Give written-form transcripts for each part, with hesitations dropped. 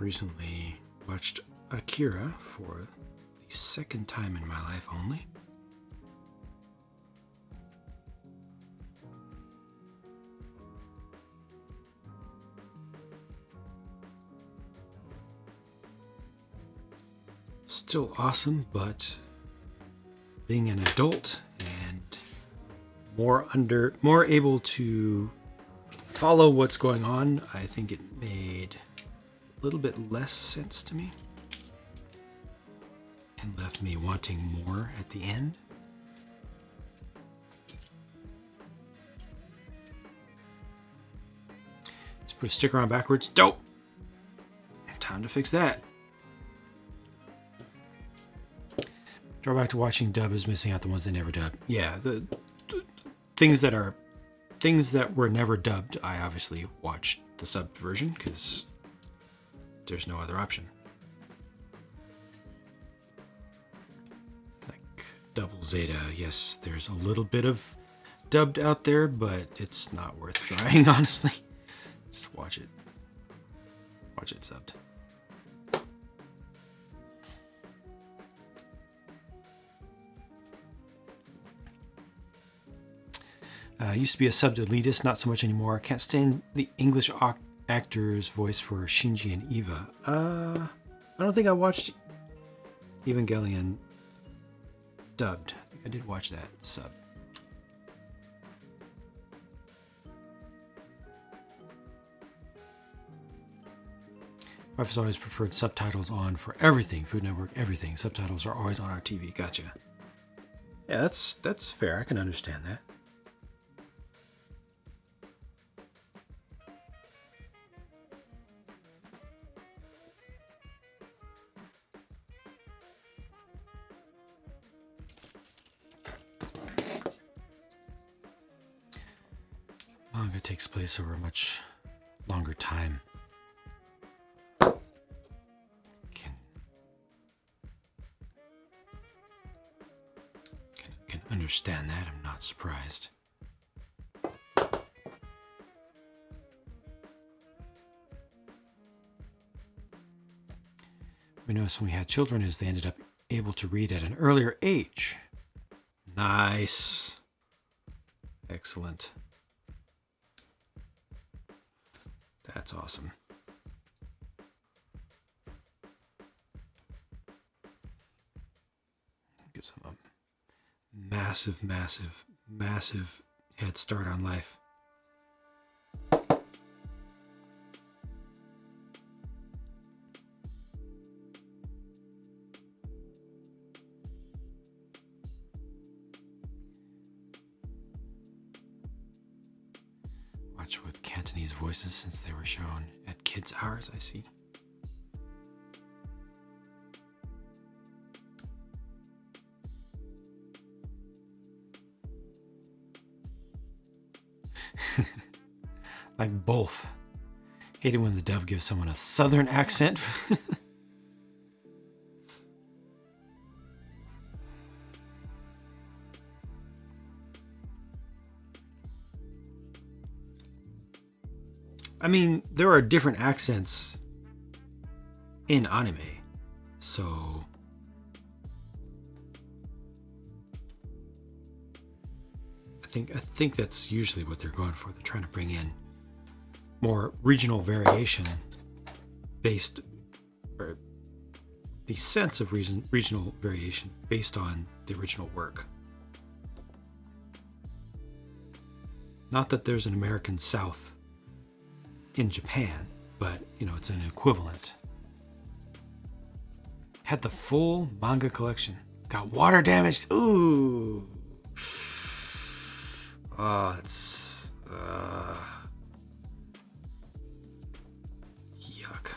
recently watched Akira for the second time in my life only. Still awesome, but being an adult and more able to follow what's going on, I think it made a little bit less sense to me and left me wanting more at the end. Let's put a sticker on backwards. Dope! Time to fix that. Drawback to watching dub is missing out the ones they never dubbed. Yeah, the things that were never dubbed, I obviously watched the sub version because there's no other option. Like Double Zeta, yes, there's a little bit of dubbed out there, but it's not worth trying, honestly. Just watch it. Watch it subbed. Used to be a subbed elitist, not so much anymore. Can't stand the English actor's voice for Shinji and Eva. I don't think I watched Evangelion dubbed. I think I did watch that sub. Wife has always preferred subtitles on for everything. Food Network, everything. Subtitles are always on our TV. Gotcha. Yeah, that's fair. I can understand that. Manga takes place over a much longer time. Can understand that. I'm not surprised. We noticed when we had children is they ended up able to read at an earlier age. Nice. Excellent. That's awesome. Gives them a massive, massive, massive head start on life. Watch with Cantonese voices since they were shown at kids' hours, I see. Like both. Hate it when the dub gives someone a southern accent. I mean, there are different accents in anime, so I think that's usually what they're going for. They're trying to bring in more regional variation based, or the sense of regional variation based on the original work. Not that there's an American South in Japan, but you know, it's an equivalent. Had the full manga collection. Got water damaged. Ooh. Oh, it's yuck.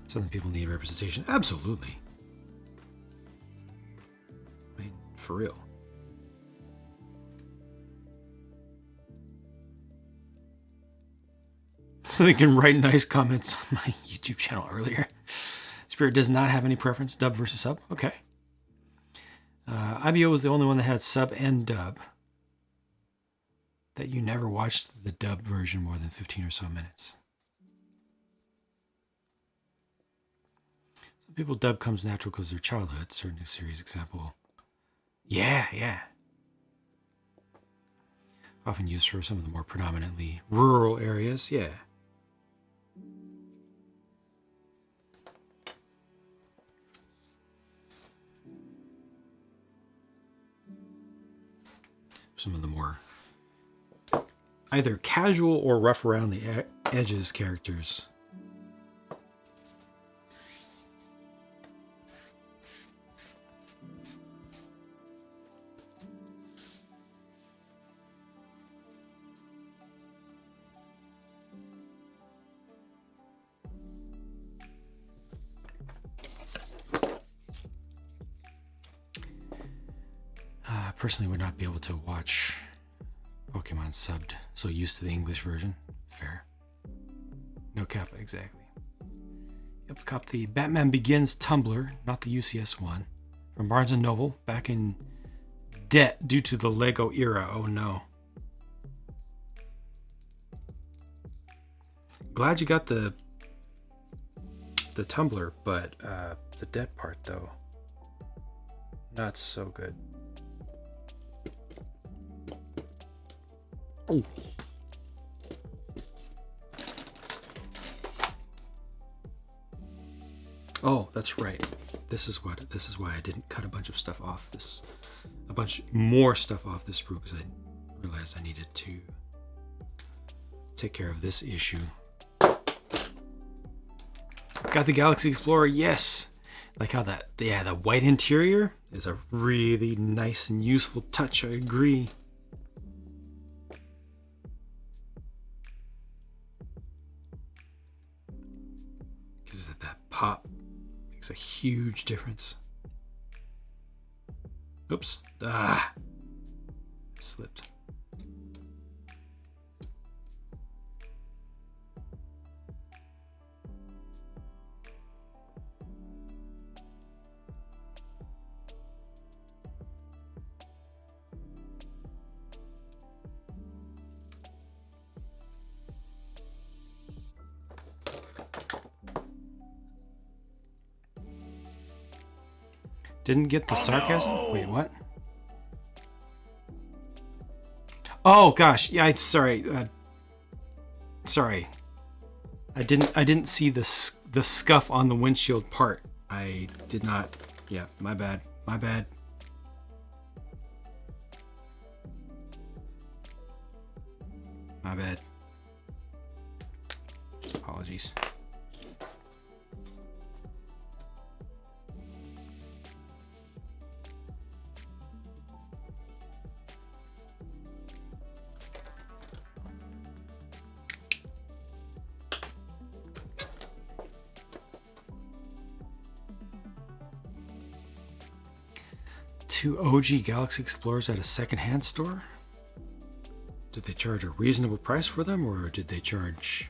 Southern people need representation. Absolutely. I mean, for real. So they can write nice comments on my YouTube channel earlier. Spirit does not have any preference, dub versus sub. Okay. IBO was the only one that had sub and dub. That you never watched the dub version more than 15 or so minutes. Some people dub comes natural because their childhood. Certain series example. Yeah. Often used for some of the more predominantly rural areas. Yeah. Some of the more either casual or rough around the edges characters. I personally would not be able to watch Pokemon subbed, so used to the English version. Fair. No Kappa, exactly. Yep, cop the Batman Begins Tumblr, not the UCS one, from Barnes & Noble, back in debt due to the Lego era. Oh no. Glad you got the Tumblr, but the debt part though, not so good. Oh. Oh, that's right. This is why I didn't cut a bunch of stuff off this, a bunch more stuff off this sprue, because I realized I needed to take care of this issue. Got the Galaxy Explorer, yes. Like how the white interior is a really nice and useful touch. I agree. Gives it that pop. Makes a huge difference. Oops. I slipped. Didn't get the sarcasm? No. Wait, what? Oh gosh, yeah. Sorry. Sorry. I didn't see the scuff on the windshield part. I did not. Yeah, my bad. My bad. My bad. Apologies. Two OG Galaxy Explorers at a secondhand store? Did they charge a reasonable price for them, or did they charge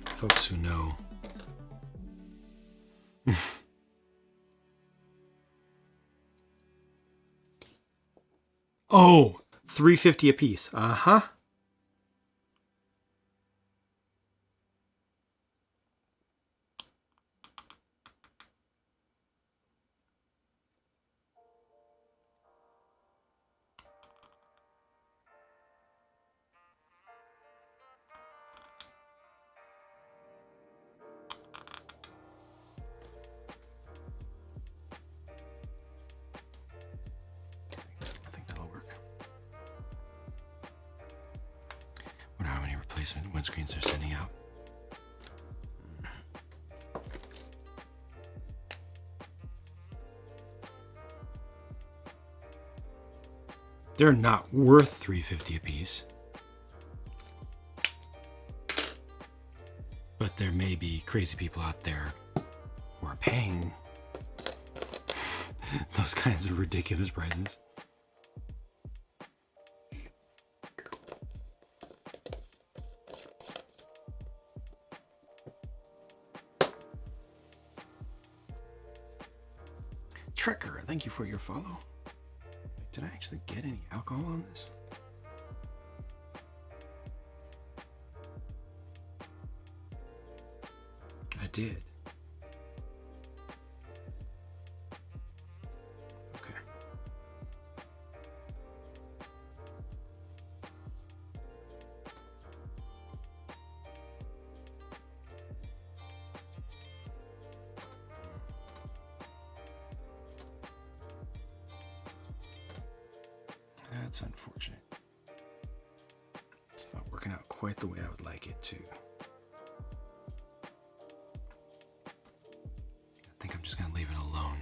folks who know? Oh, $3.50 a piece. Uh-huh. Windscreens are sending out. They're not worth $3.50 a piece, but there may be crazy people out there who are paying those kinds of ridiculous prices. Trekker, thank you for your follow. Did I actually get any alcohol on this? I did. Okay. That's unfortunate. It's not working out quite the way I would like it to. I think I'm just going to leave it alone.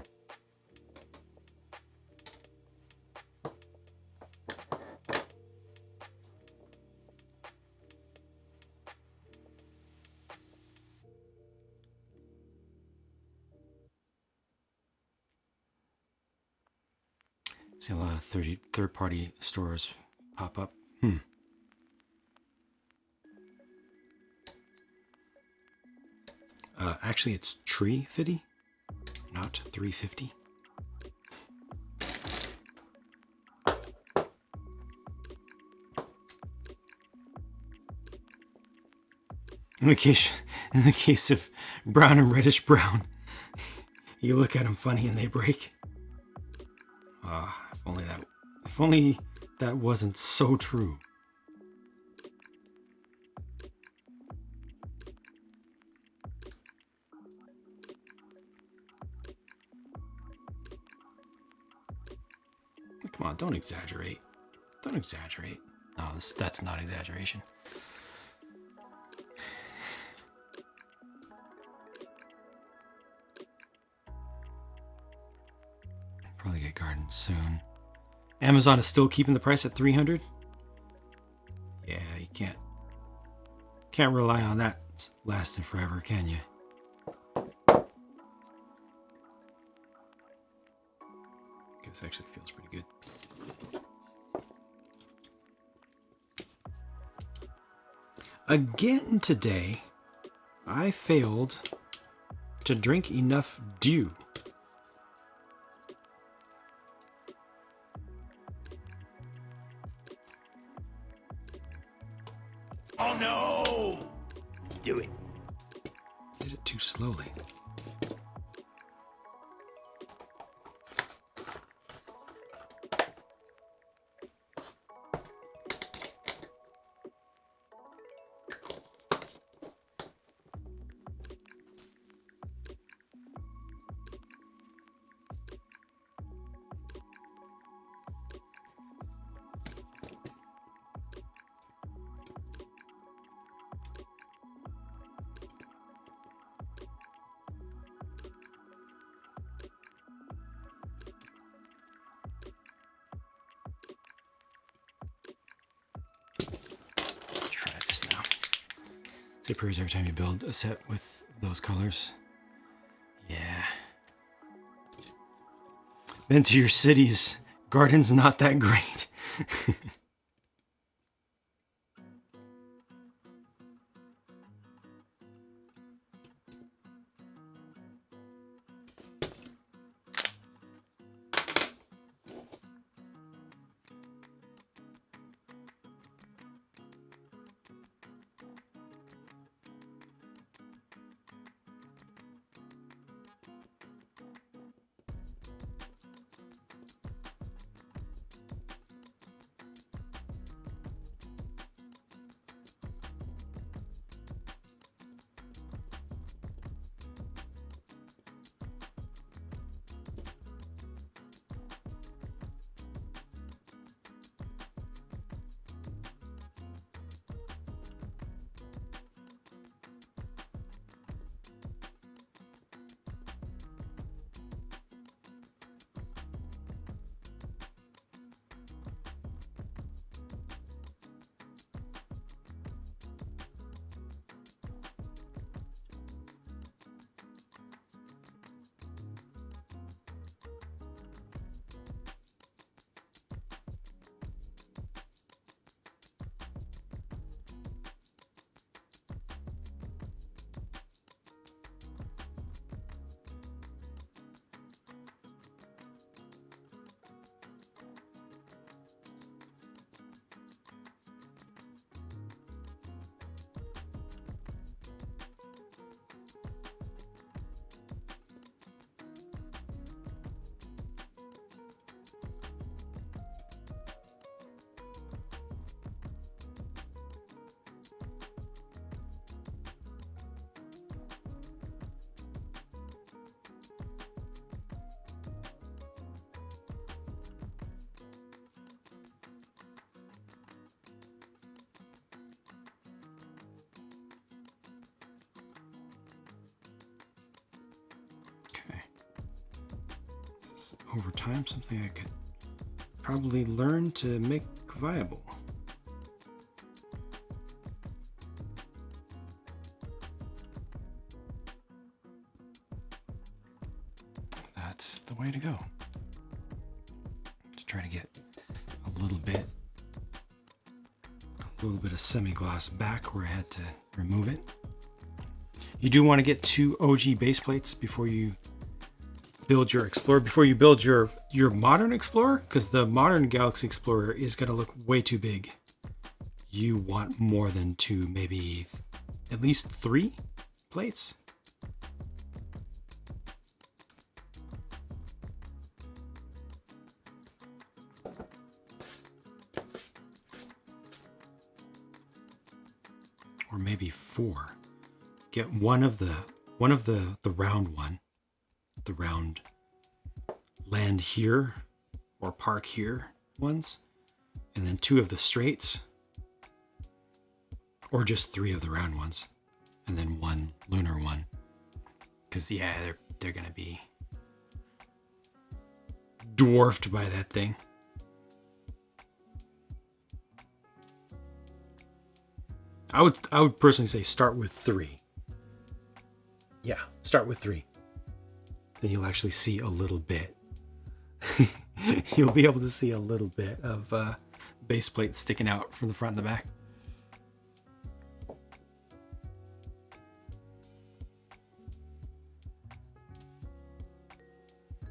See a lot of third-party stores pop up. Actually, it's Tree 50, not 350. In the case of brown and reddish brown, you look at them funny and they break. If only that wasn't so true. Come on, don't exaggerate. Don't exaggerate. No, that's not exaggeration. Probably get gardens soon. Amazon is still keeping the price at $300. Yeah, you can't rely on that lasting forever, can you? This actually feels pretty good. Again today, I failed to drink enough dew. Oh no! Do it. Did it too slowly. It appears every time you build a set with those colors. Yeah. Been to your cities. Garden's not that great. over time, something I could probably learn to make viable. That's the way to go. To try to get a little bit of semi-gloss back where I had to remove it. You do want to get 2 OG base plates before you build your Explorer, before you build your modern Explorer, because the modern Galaxy Explorer is going to look way too big. You want more than 2, maybe at least 3 plates. Or maybe 4. Get one of the round one, the round land here or park here ones, and then 2 of the straights, or just 3 of the round ones, and then 1 lunar one. Because yeah, they're gonna be dwarfed by that thing. I would personally say start with 3. Yeah, start with 3. Then you'll actually see a little bit. You'll be able to see a little bit of base plate sticking out from the front and the back.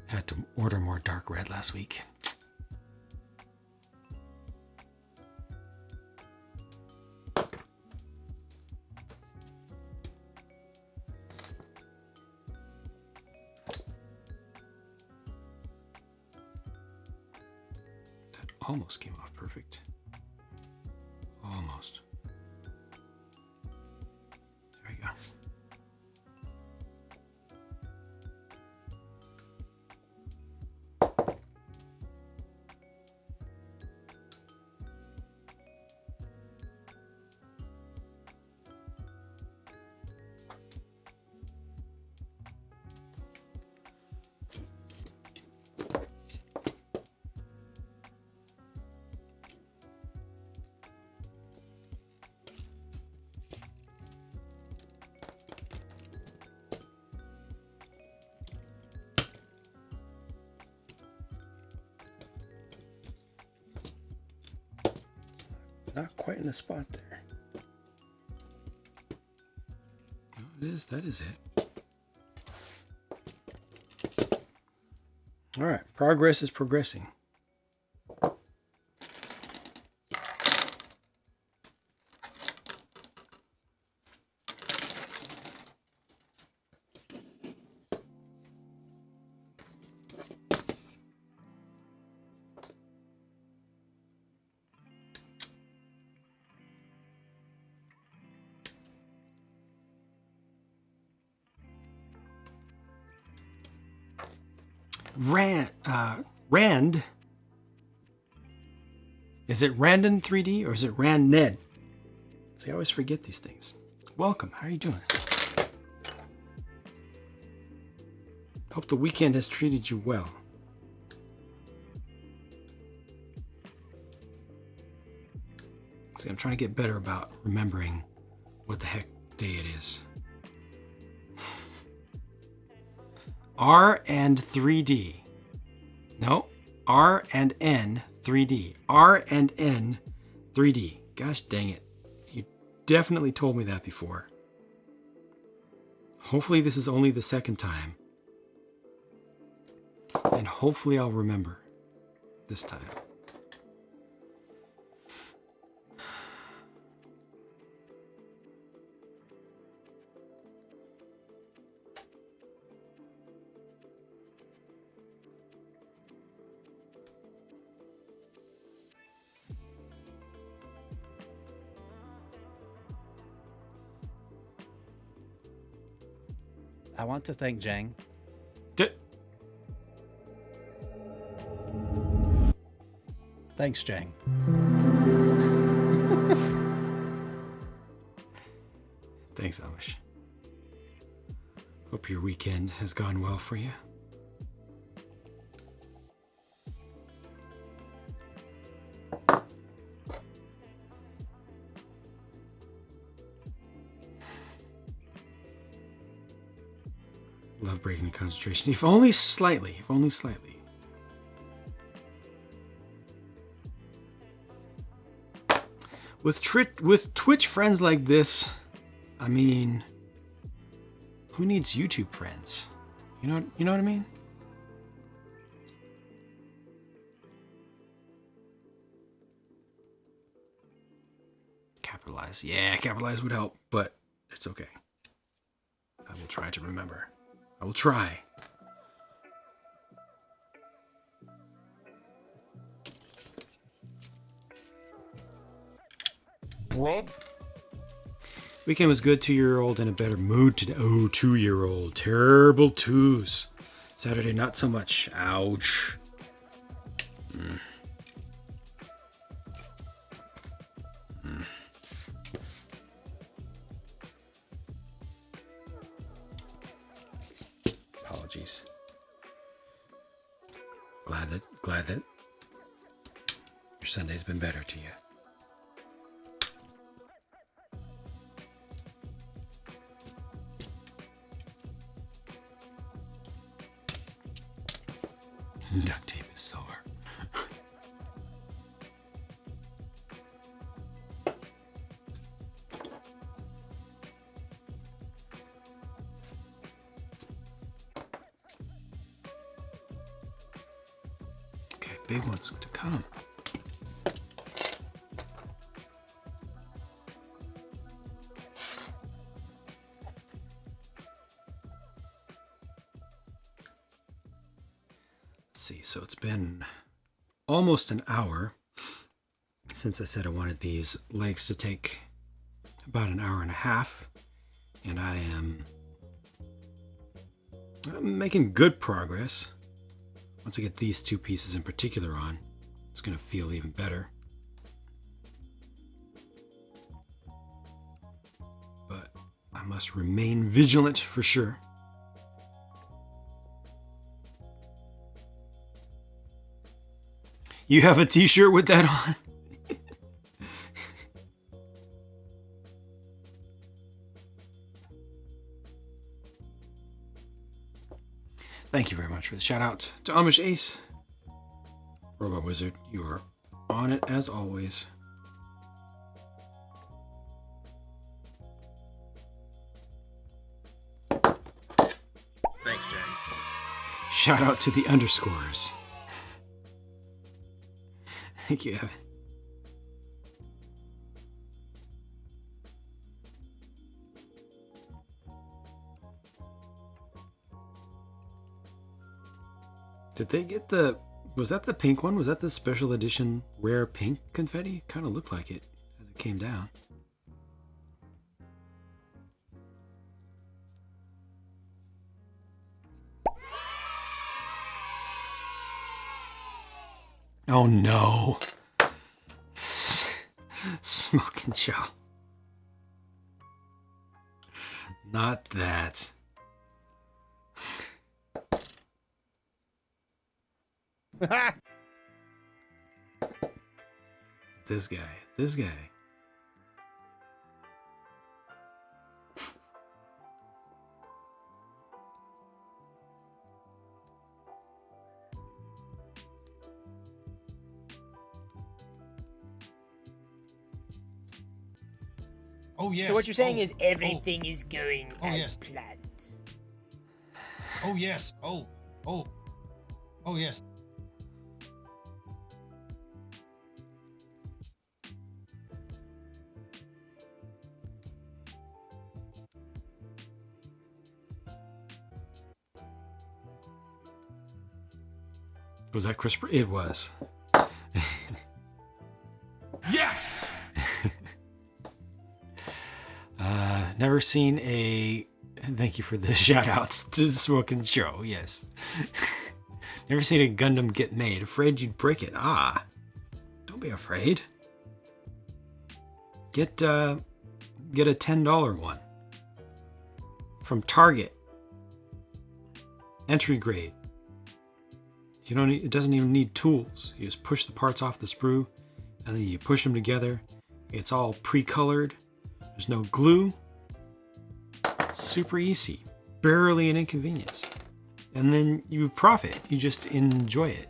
Had to order more dark red last week. Almost came off perfect. Almost. There we go. Not quite in the spot there. Oh, it is. That is it. All right. Progress is progressing. Rand. Is it Randon 3D or is it Rand Ned? See, I always forget these things. Welcome. How are you doing? Hope the weekend has treated you well. See, I'm trying to get better about remembering what the heck day it is. R and 3D. No, R and N 3D. R and N 3D. Gosh dang it. You definitely told me that before. Hopefully this is only the second time. And hopefully I'll remember this time. I want to thank Jang. Thanks, Jang. Thanks, Amish. Hope your weekend has gone well for you. Love breaking the concentration. If only slightly. If only slightly. With Twitch friends like this, I mean, who needs YouTube friends? You know what I mean? Capitalize. Yeah, capitalize would help, but it's okay. I will try to remember. I will try. Blood? Weekend was good. 2-year-old in a better mood today. Oh, 2-year-old. Terrible twos. Saturday, not so much. Ouch. Apologies. Glad that your Sunday's been better to you. Duct tape is sore. Okay, big ones to come. See, so it's been almost an hour since I said I wanted these legs to take about an hour and a half, and I'm making good progress. Once I get these two pieces in particular on, it's going to feel even better. But I must remain vigilant for sure. You have a t-shirt with that on? Thank you very much for the shout out to Amish Ace. Robot Wizard, you are on it as always. Thanks, Jang. Shout out to the underscores. Thank you, Evan. Did they get the... Was that the pink one? Was that the special edition rare pink confetti? Kind of looked like it as it came down. Oh no. Smoking Joe. Not that. This guy. Oh yes. So what you're saying is everything is going as yes. planned. Oh yes. Oh yes. Was that Chris? It was. Yes! Never seen a... Thank you for the shout-outs to Smoking Joe, yes. Never seen a Gundam get made. Afraid you'd break it. Ah. Don't be afraid. Get a $10 one. From Target. Entry grade. You don't need, it doesn't even need tools. You just push the parts off the sprue, and then you push them together. It's all pre-colored. There's no glue. Super easy. barely an inconvenience. And then you profit. You just enjoy it.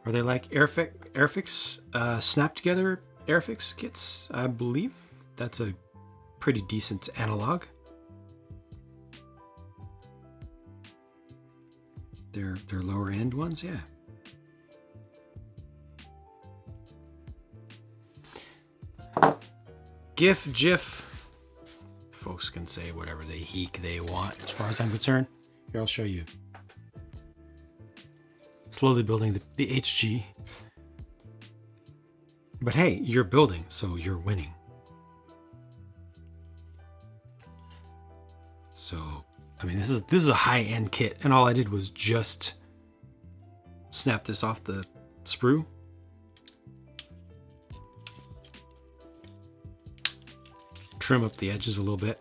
Are they like Airfix snap together Airfix kits? I believe that's a pretty decent analog. They're lower end ones, yeah. GIF. Folks can say whatever they want as far as I'm concerned. Here, I'll show you. Slowly building the HG. But hey, you're building, so you're winning. So, I mean, this is a high-end kit, and all I did was just snap this off the sprue. Trim up the edges a little bit.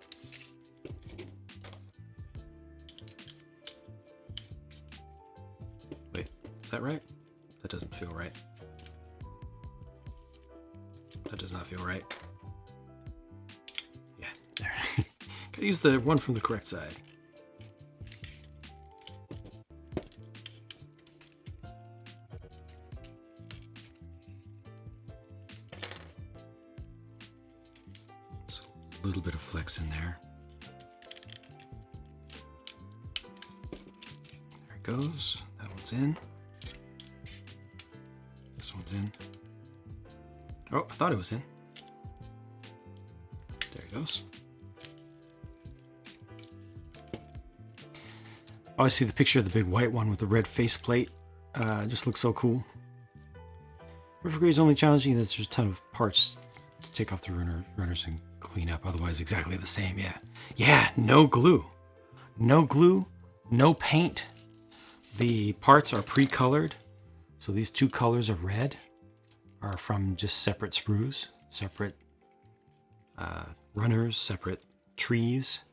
Wait, is that right? That doesn't feel right. That does not feel right. Yeah, there. Gotta use the one from the correct side. Just a little bit of flex in there. There it goes. That one's in. This one's in. Oh, I thought it was in. There it goes. I always see the picture of the big white one with the red faceplate. It just looks so cool. Refrigerator is only challenging. There's just a ton of parts to take off the runners and clean up. Otherwise, exactly the same. Yeah. Yeah, no glue. No glue, no paint. The parts are pre-colored. So these two colors of red are from just separate sprues, separate runners, separate trees.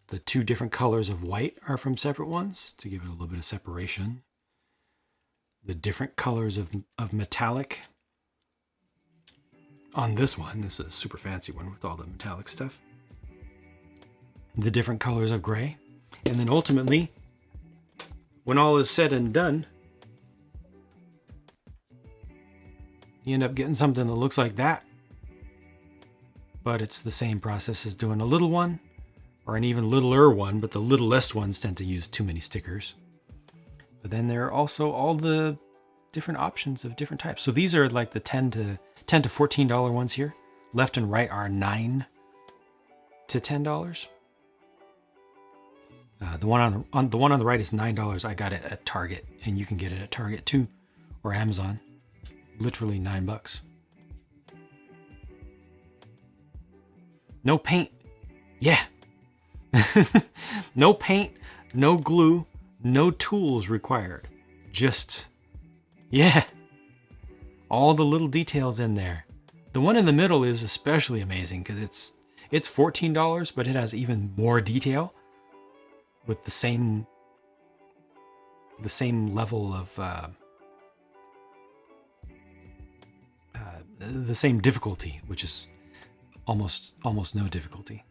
The two different colors of white are from separate ones to give it a little bit of separation. The different colors of metallic on this one, this is a super fancy one with all the metallic stuff. The different colors of gray. And then ultimately, when all is said and done, you end up getting something that looks like that. But it's the same process as doing a little one or an even littler one, but the littlest ones tend to use too many stickers. But then there are also all the different options of different types. So these are like the $10 to $14 ones here. Left and right are $9 to $10. The one on the right is $9. I got it at Target, and you can get it at Target too, or Amazon. Literally $9. No paint. Yeah. No paint, no glue, no tools required. Just, yeah. All the little details in there. The one in the middle is especially amazing because it's $14, but it has even more detail with the same level of the same difficulty, which is almost no difficulty.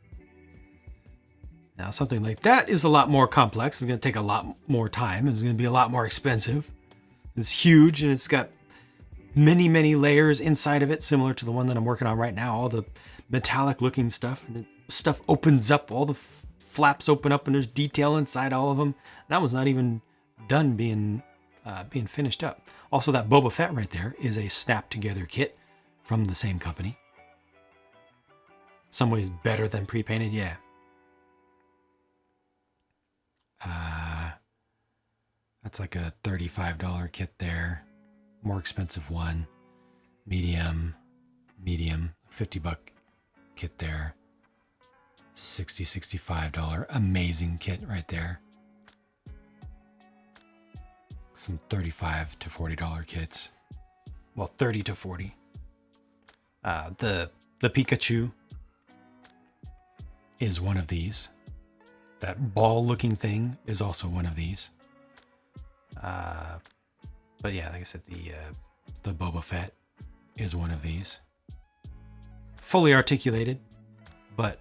Now, something like that is a lot more complex. It's going to take a lot more time. It's going to be a lot more expensive. It's huge, and it's got many, many layers inside of it, similar to the one that I'm working on right now. All the metallic-looking stuff. And stuff opens up. All the flaps open up, and there's detail inside all of them. That one's not even done being finished up. Also, that Boba Fett right there is a snap-together kit from the same company. Some ways better than pre-painted, yeah. That's like a $35 kit there. More expensive one. Medium, $50 kit there. $65 amazing kit right there. some $35 to $40 kits. Well, 30 to 40. The Pikachu is one of these. That ball-looking thing is also one of these. But yeah, like I said, the Boba Fett is one of these. Fully articulated, but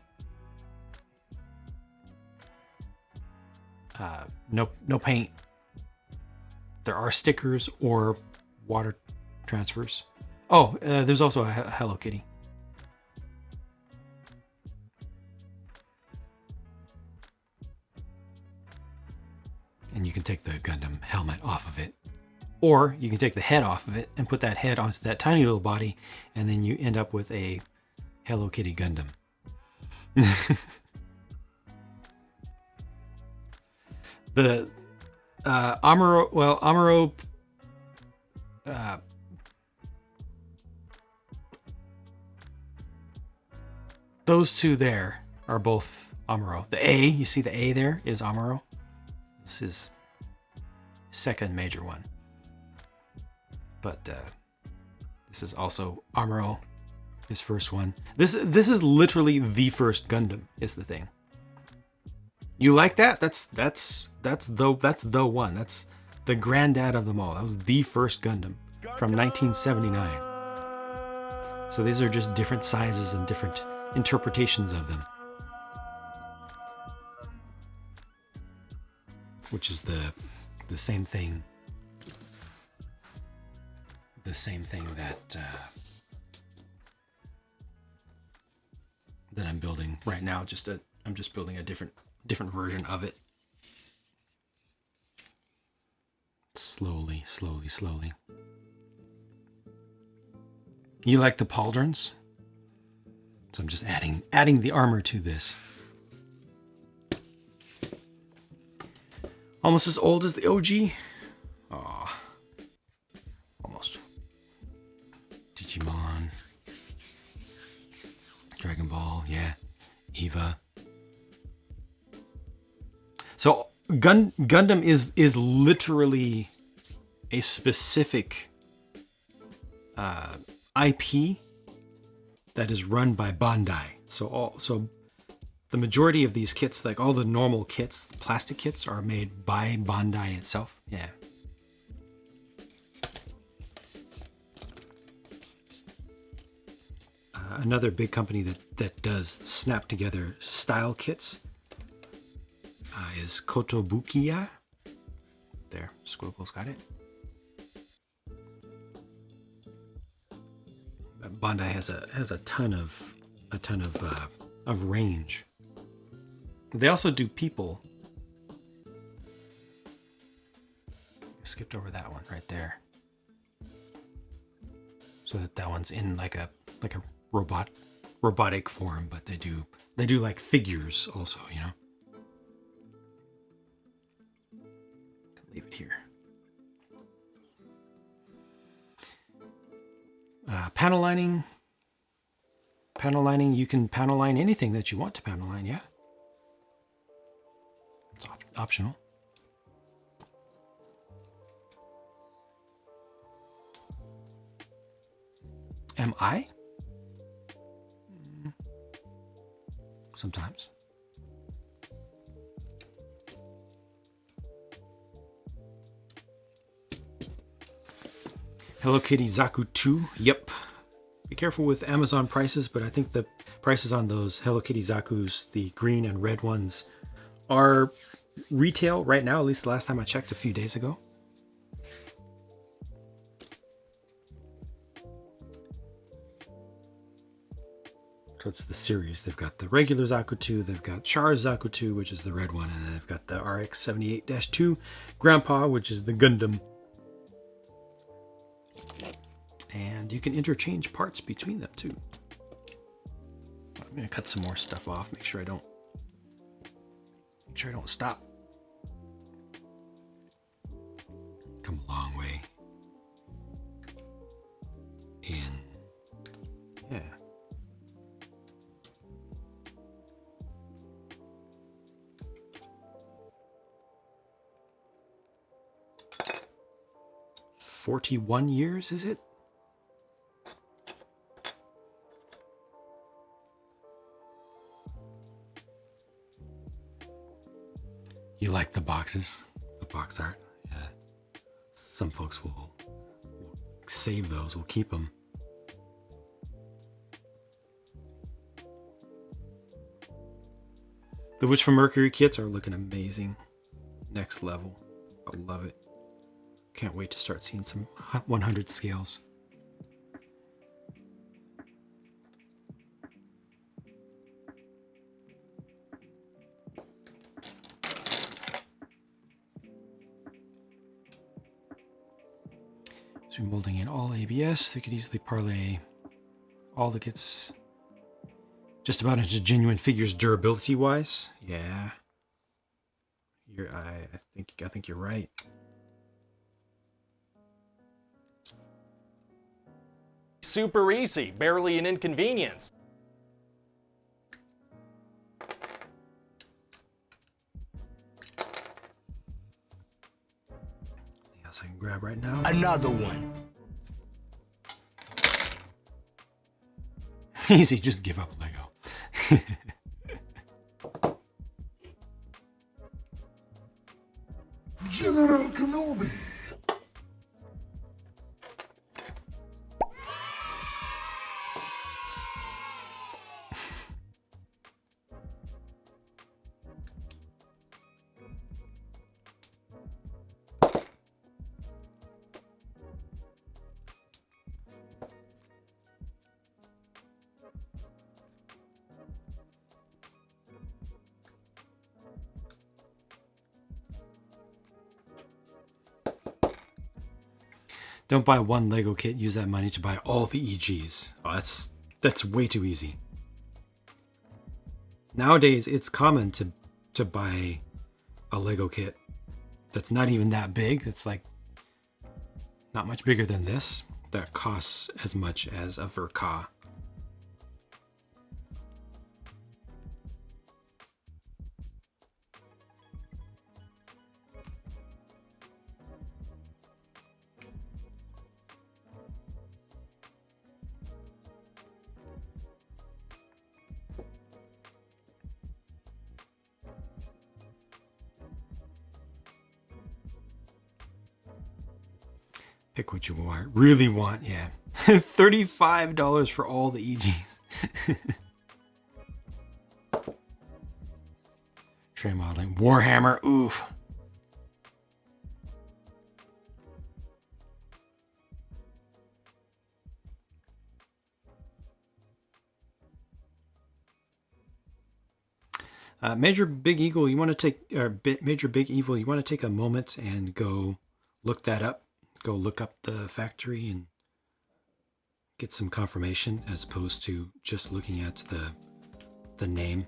no paint. There are stickers or water transfers. Oh, there's also a Hello Kitty. And you can take the Gundam helmet off of it. Or you can take the head off of it and put that head onto that tiny little body, and then you end up with a Hello Kitty Gundam. The Amuro, those two there are both Amuro. The A, you see the A there is Amuro. This is second major one. But this is also Amuro, his first one. This is literally the first Gundam, is the thing. You like that? That's the one. That's the granddad of them all. That was the first Gundam from 1979. So these are just different sizes and different interpretations of them. Which is the same thing. The same thing that I'm building right now. I'm just building a different version of it. Slowly. You like the pauldrons? So I'm just adding the armor to this. Almost as old as the OG. Aw. Almost. Digimon. Dragon Ball, yeah. Eva. So Gundam is literally a specific IP that is run by Bandai. So the majority of these kits, like all the normal kits, the plastic kits, are made by Bandai itself. Yeah. Another big company that does snap together style kits is Kotobukiya. There, Squiggle's got it. Bandai has a ton of range. They also do people. I skipped over that one right there. So that one's in like a robotic form, but they do like figures also, you know. Leave it here. Panel lining. Panel lining, you can panel line anything that you want to panel line, yeah? It's optional. Am I? Sometimes. Hello Kitty Zaku 2. Yep. Be careful with Amazon prices, but I think the prices on those Hello Kitty Zakus, the green and red ones, are retail right now, at least the last time I checked a few days ago. So it's the series. They've got the regular Zaku 2, they've got Char's Zaku 2, which is the red one, and then they've got the RX-78-2 Grandpa, which is the Gundam. And you can interchange parts between them too. I'm gonna cut some more stuff off, make sure I don't stop. Come a long way. And yeah. 41 years, is it? You like the boxes? The box art? Yeah. Some folks will save those, will keep them. The Witch from Mercury kits are looking amazing. Next level. I love it. Can't wait to start seeing some 100 scales. So we're molding in all ABS. They could easily parlay all the kits just about into genuine figures durability wise. Yeah. I think you're right. Super easy, barely an inconvenience. Anything else I can grab right now? Another one. Easy, just give up Lego. General Kenobi. Don't buy one Lego kit, use that money to buy all the EGs. Oh, that's way too easy. Nowadays, it's common to buy a Lego kit that's not even that big. It's like not much bigger than this. That costs as much as a Verka. Pick what you really want, yeah. $35 for all the EGs. Tray modeling. Warhammer, oof. Major Big Eagle, you want to take, or Major Big Evil, you want to take a moment and go look that up. Go look up the factory and get some confirmation as opposed to just looking at the name.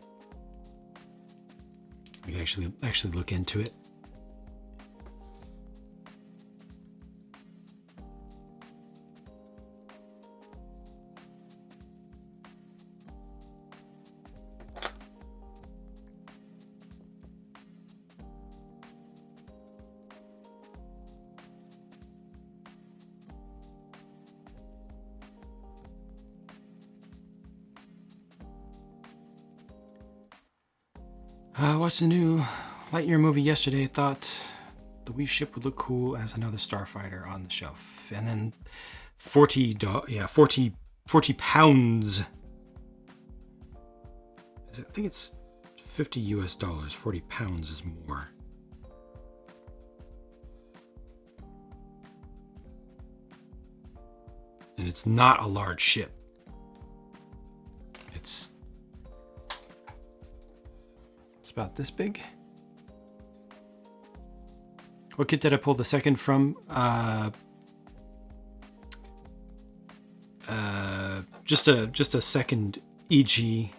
We actually look into it. I watched the new Lightyear movie yesterday. Thought the wee ship would look cool as another starfighter on the shelf. And then 40 pounds. I think it's $50 US. 40 pounds is more. And it's not a large ship. It's about this big. What kit did I pull the second from? Just a second EG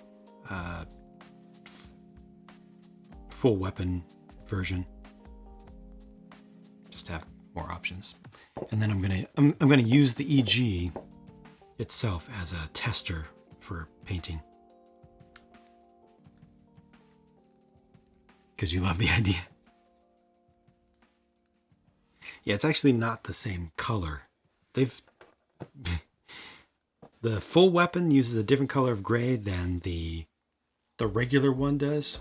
full weapon version. Just to have more options. And then I'm gonna use the EG itself as a tester for painting. Because you love the idea. Yeah, it's actually not the same color. They've the full weapon uses a different color of gray than the regular one does,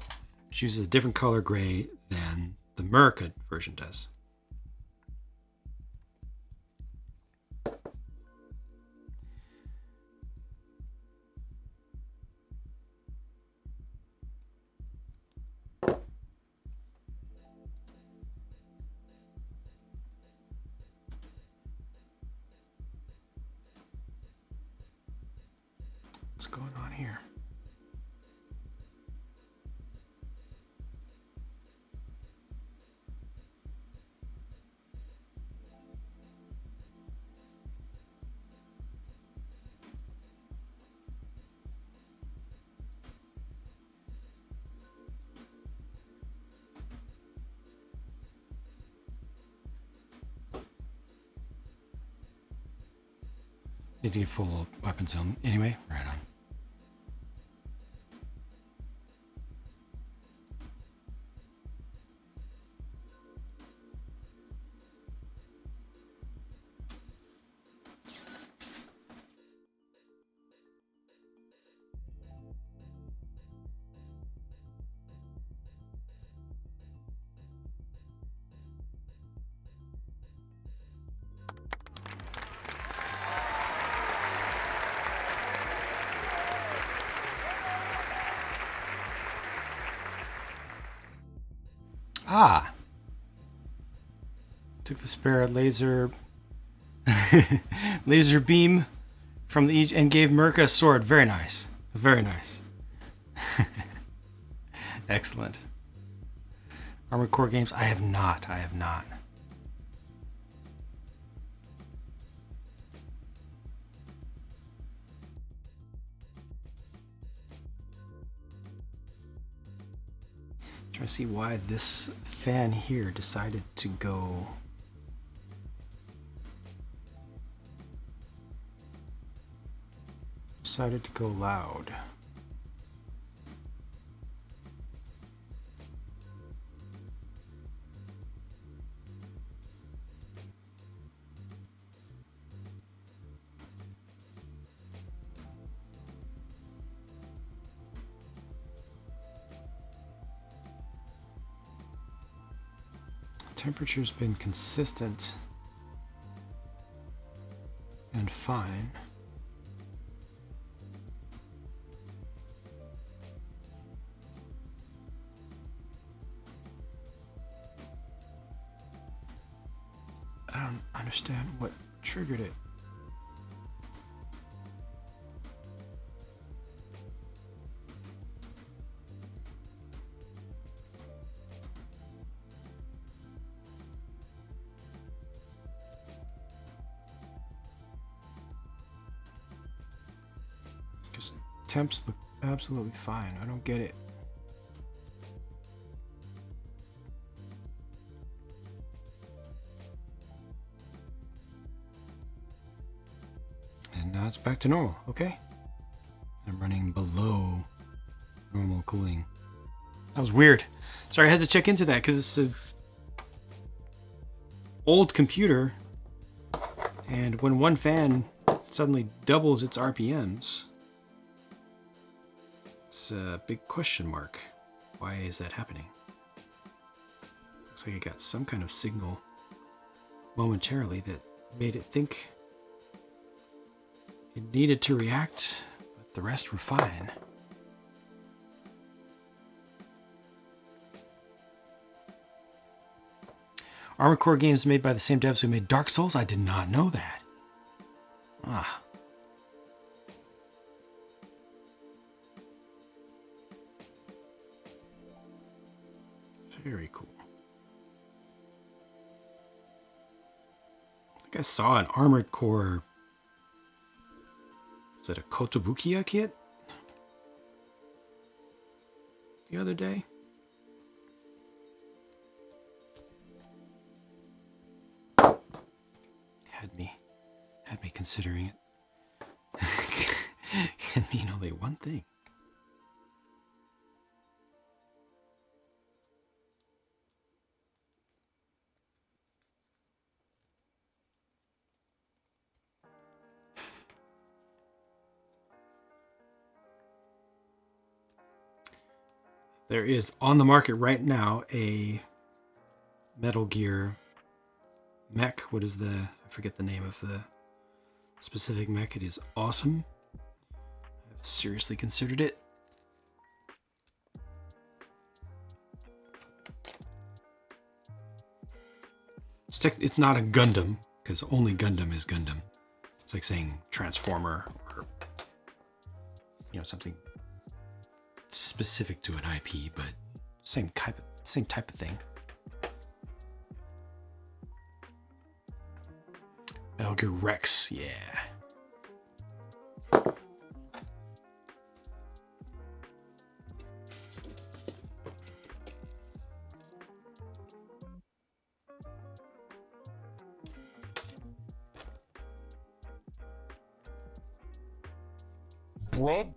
which uses a different color gray than the America version does. What's going on here? Need to get full weapon zone anyway. Right on. Ah! Took the spare laser laser beam from the and gave Mirka a sword. Very nice. Very nice. Excellent. Armored Core games? I have not. I have not. Trying to see why this fan here decided to go loud. Temperature's been consistent and fine. I don't understand what triggered it. Because temps look absolutely fine. I don't get it. And now it's back to normal. Okay. I'm running below normal cooling. That was weird. Sorry, I had to check into that because it's an old computer. And when one fan suddenly doubles its RPMs, it's a big question mark. Why is that happening? Looks like it got some kind of signal momentarily that made it think it needed to react, but the rest were fine. Armored Core games made by the same devs who made Dark Souls? I did not know that. Ah. Very cool. I think I saw an Armored Core. Is it a Kotobukiya kit? The other day. Had me considering it. Can mean only one thing. There is on the market right now a Metal Gear mech. What is I forget the name of the specific mech. It is awesome. I've seriously considered it. It's not a Gundam, because only Gundam is Gundam. It's like saying Transformer or, something specific to an IP, but same type of thing. Metal Gear Rex, yeah. Bruh.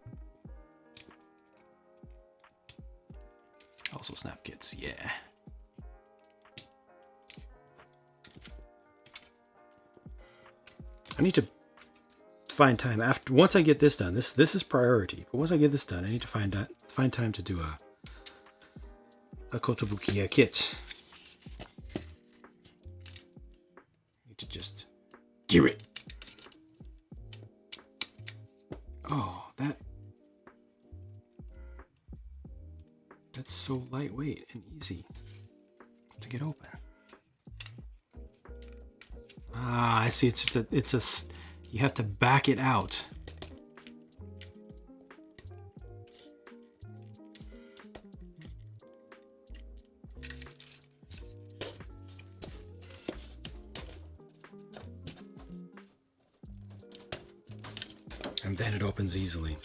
Also snap kits, yeah. I need to find time once I get this done. This is priority. But once I get this done, I need to find time to do a Kotobukiya kit. I need to just do it. Oh, that's so lightweight and easy to get open. Ah, I see. You have to back it out. And then it opens easily.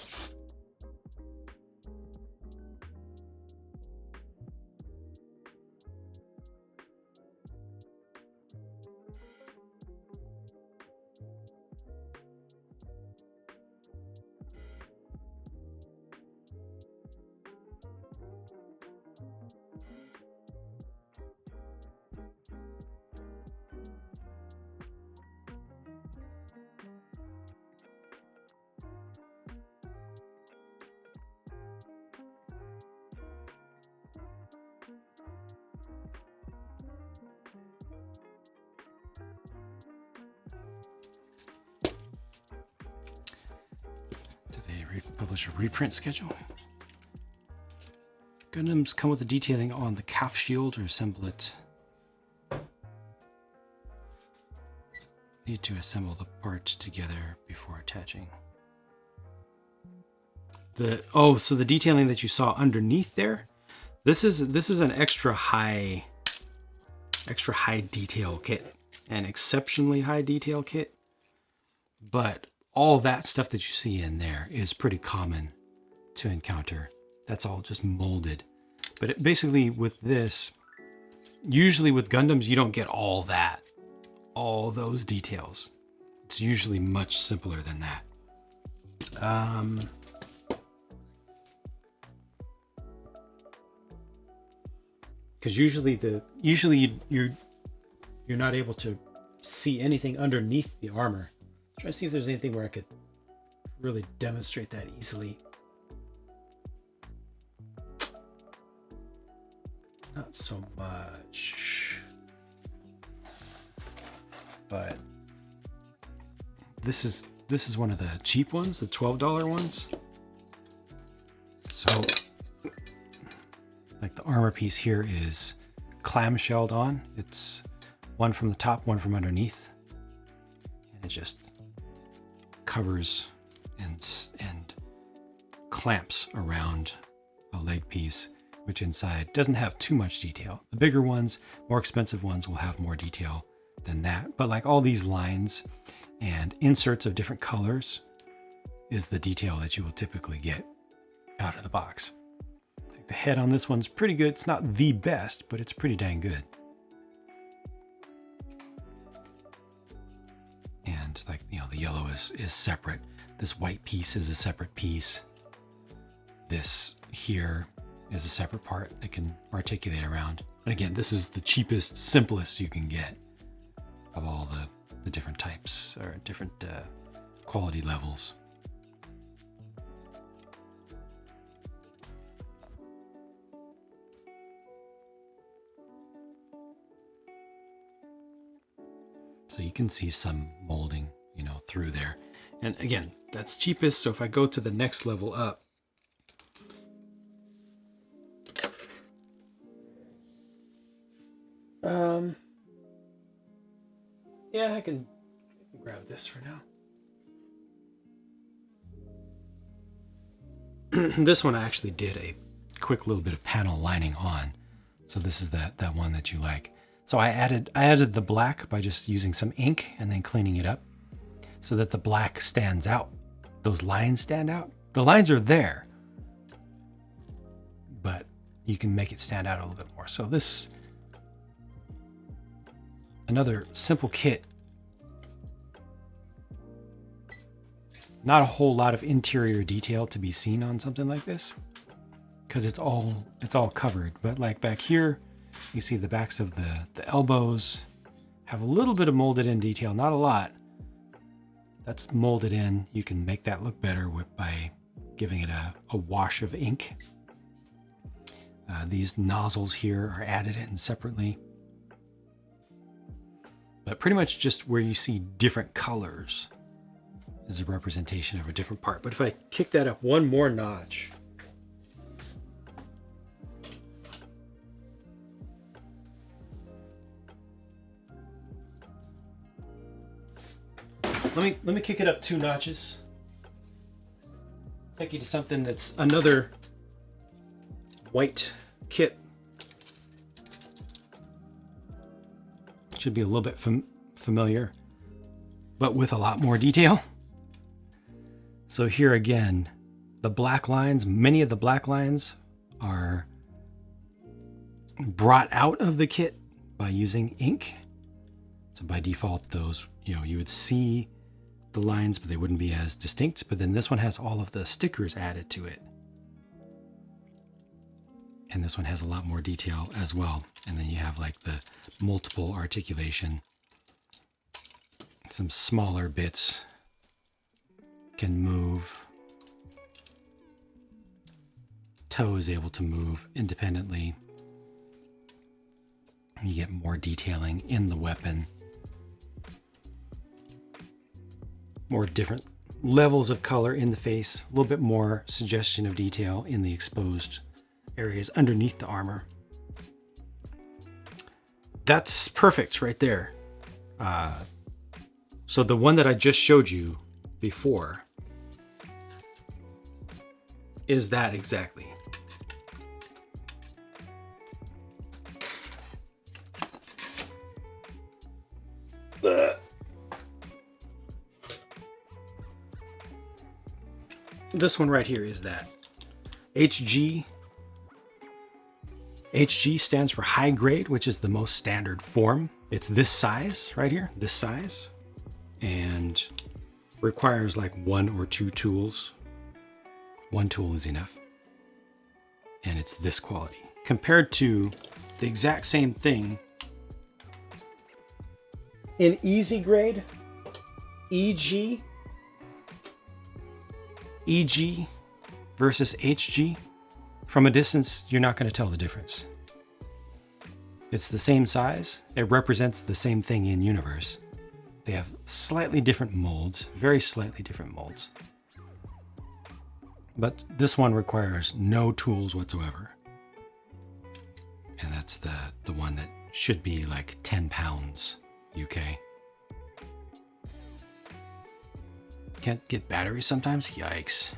Publish a reprint schedule. Gundams come with the detailing on the calf shield or assemble it. Need to assemble the parts together before attaching. So the detailing that you saw underneath there, this is an extra high detail kit, an exceptionally high detail kit, but all that stuff that you see in there is pretty common to encounter. That's all just molded. But basically with this, usually with Gundams, you don't get all those details. It's usually much simpler than that. Because usually you're not able to see anything underneath the armor. Try to see if there's anything where I could really demonstrate that easily. Not so much. But this is one of the cheap ones, the $12 ones. So like the armor piece here is clamshelled on. It's one from the top, one from underneath. And it just covers and clamps around a leg piece, which inside doesn't have too much detail. The bigger ones, more expensive ones will have more detail than that. But like all these lines and inserts of different colors is the detail that you will typically get out of the box. Like the head on this one's pretty good. It's not the best, but it's pretty dang good. And like, the yellow is separate. This white piece is a separate piece. This here is a separate part that can articulate around. And again, this is the cheapest, simplest you can get of all the different types or different quality levels. So you can see some molding, you know, through there. And again, that's cheapest. So if I go to the next level up, yeah, I can grab this for now. This one I actually did a quick little bit of panel lining on. So this is that one that you like. So I added the black by just using some ink and then cleaning it up so that the black stands out. Those lines stand out. The lines are there, but you can make it stand out a little bit more. So this, another simple kit. Not a whole lot of interior detail to be seen on something like this because it's all covered. But like back here, you see the backs of the elbows have a little bit of molded in detail, not a lot. That's molded in. You can make that look better by giving it a wash of ink. These nozzles here are added in separately. But pretty much just where you see different colors is a representation of a different part. But if I kick that up one more notch, let me kick it up 2 notches. Take you to something that's another white kit. Should be a little bit familiar, but with a lot more detail. So here again, the black lines, many of the black lines are brought out of the kit by using ink. So by default, those, you know, you would see the lines, but they wouldn't be as distinct. But then this one has all of the stickers added to it. And this one has a lot more detail as well. And then you have like the multiple articulation. Some smaller bits can move. Toe is able to move independently. You get more detailing in the weapon. More different levels of color in the face. A little bit more suggestion of detail in the exposed areas underneath the armor. That's perfect right there. So the one that I just showed you before is that exactly. This one right here is that. HG. HG stands for high grade, which is the most standard form. It's this size right here, this size, and requires like 1 or 2 tools. 1 tool is enough. And it's this quality. Compared to the exact same thing in easy grade, EG versus HG. From a distance, you're not going to tell the difference. It's the same size. It represents the same thing in universe. They have slightly different molds, very slightly different molds. But this one requires no tools whatsoever. And that's the one that should be like 10 pounds UK. Can't get batteries sometimes? Yikes.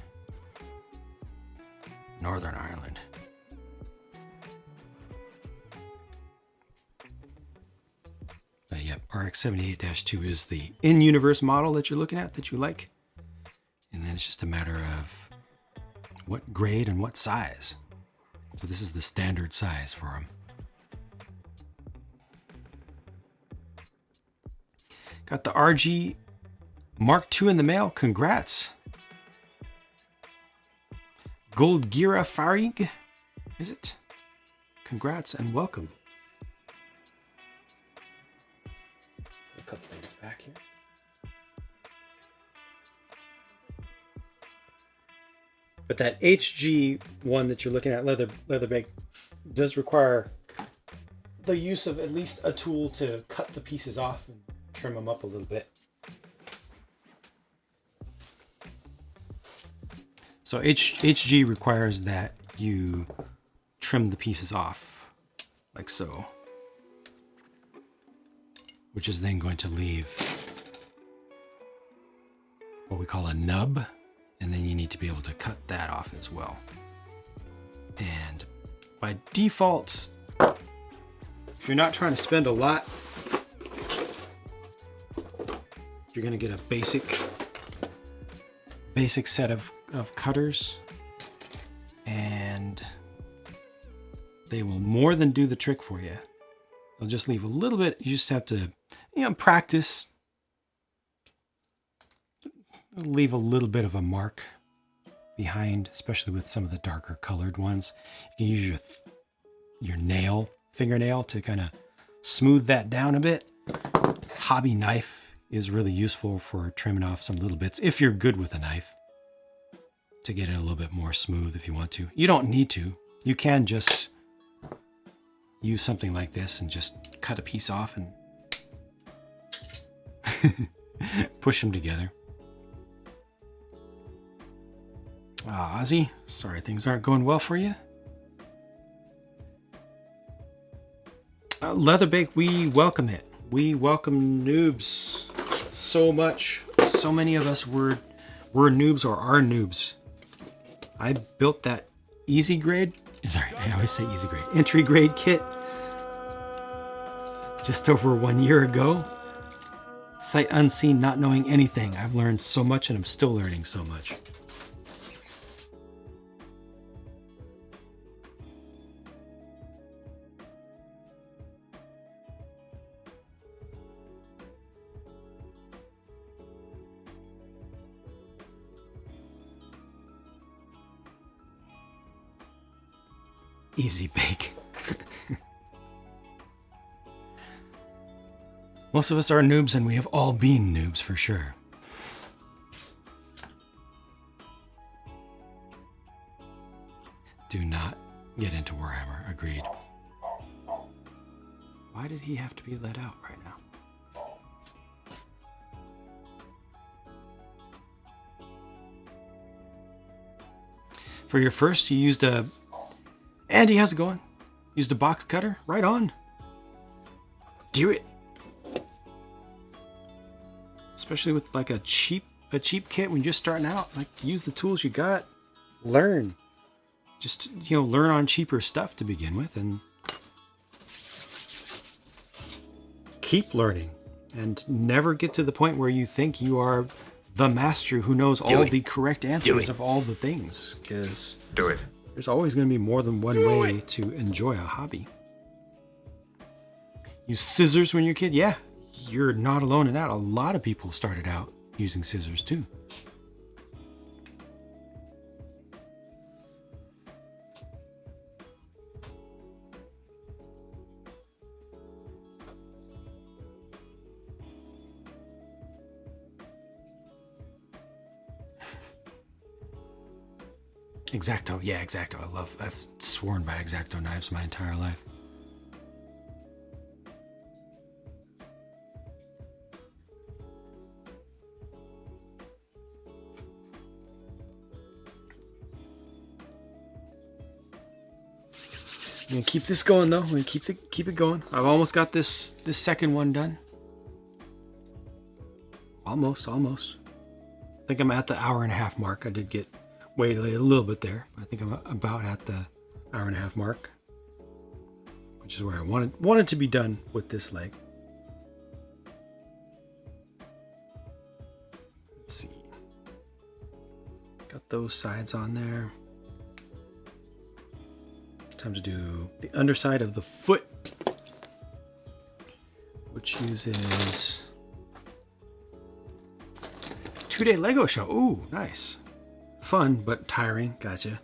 Northern Ireland. But yep, RX-78-2 is the in-universe model that you're looking at that you like. And then it's just a matter of what grade and what size. So this is the standard size for them. Got the RG Mark II in the mail. Congrats. Goldgira Farig, is it? Congrats and welcome. A couple things back here. But that HG one that you're looking at, leather bag, does require the use of at least a tool to cut the pieces off and trim them up a little bit. So HG requires that you trim the pieces off, like so, which is then going to leave what we call a nub, and then you need to be able to cut that off as well. And by default, if you're not trying to spend a lot, you're going to get a basic set of cutters, and they will more than do the trick for you. They'll just leave a little bit. You just have to, practice. Leave a little bit of a mark behind, especially with some of the darker colored ones. You can use your fingernail to kind of smooth that down a bit. Hobby knife is really useful for trimming off some little bits if you're good with a knife, to get it a little bit more smooth if you want to. You don't need to. You can just use something like this and just cut a piece off and push them together. Ozzy, sorry things aren't going well for you. Leatherbake, we welcome it. We welcome noobs so much. So many of us were noobs or are noobs. I built that easy grade. Sorry, I always say easy grade. Entry grade kit just over 1 year ago. Sight unseen, not knowing anything. I've learned so much and I'm still learning so much. Easy bake. Most of us are noobs, and we have all been noobs for sure. Do not get into Warhammer. Agreed. Why did he have to be let out right now? For your first, you used a... Andy, how's it going? Used a box cutter? Right on. Do it. Especially with like a cheap kit when you're just starting out. Like, use the tools you got. Learn. Just, learn on cheaper stuff to begin with and keep learning. And never get to the point where you think you are the master who knows all the correct answers of all the things. Because there's always going to be more than one way to enjoy a hobby. Use scissors when you're a kid? Yeah, you're not alone in that. A lot of people started out using scissors too. X-Acto, yeah, X-Acto. I've sworn by X-Acto knives my entire life. I'm gonna keep this going though. I'm gonna keep it going. I've almost got this second one done. Almost. I think I'm at the hour and a half mark. I did get waited a little bit there. I think I'm about at the hour and a half mark, which is where I wanted to be done with this leg. Let's see. Got those sides on there. Time to do the underside of the foot, which uses 2-day Lego show. Ooh, nice. Fun, but tiring. Gotcha.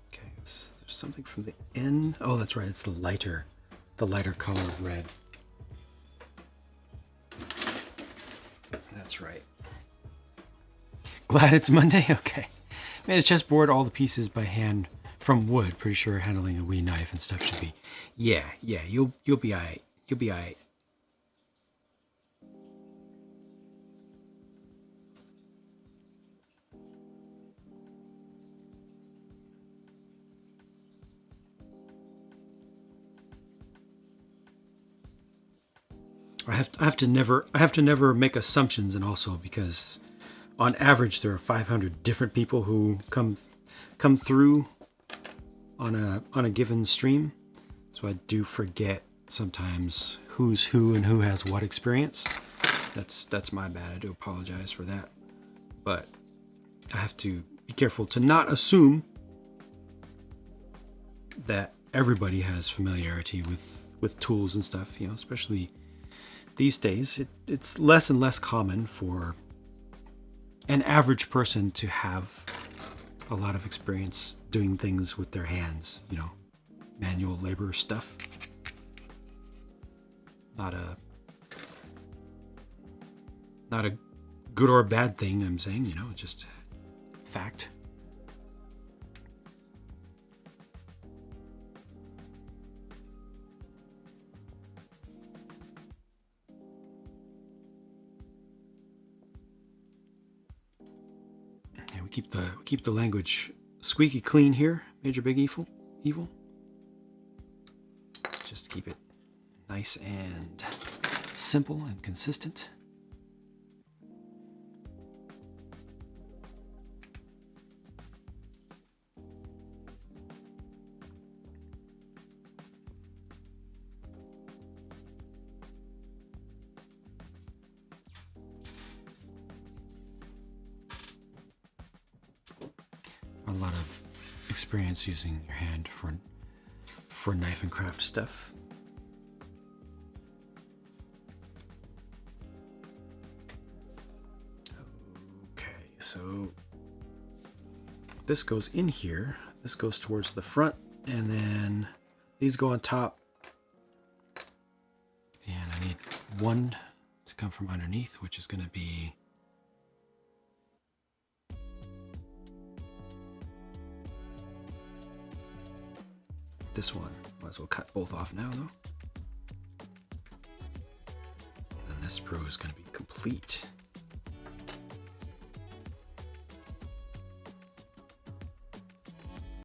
Okay, there's something from the end. Oh, that's right. It's the lighter color of red. That's right. Glad it's Monday? Okay. Made a chessboard, all the pieces by hand from wood. Pretty sure handling a Wii knife and stuff should be. Yeah, you'll be alright. You'll be alright. I have to never make assumptions, and also because on average there are 500 different people who come through on a given stream, so I do forget sometimes who's who and who has what experience. That's my bad. I do apologize for that, but I have to be careful to not assume that everybody has familiarity with tools and stuff, you know, especially these days. It's less and less common for an average person to have a lot of experience doing things with their hands, you know, manual labor stuff. Not a good or a bad thing, I'm saying, you know, it's just fact. Keep the language squeaky clean here, Major Big Evil. Just keep it nice and simple and consistent. A lot of experience using your hand for knife and craft stuff. Okay, so this goes in here. This goes towards the front, and then these go on top. And I need one to come from underneath, which is going to be this one. Might as well cut both off now, though. And then this sprue is going to be complete.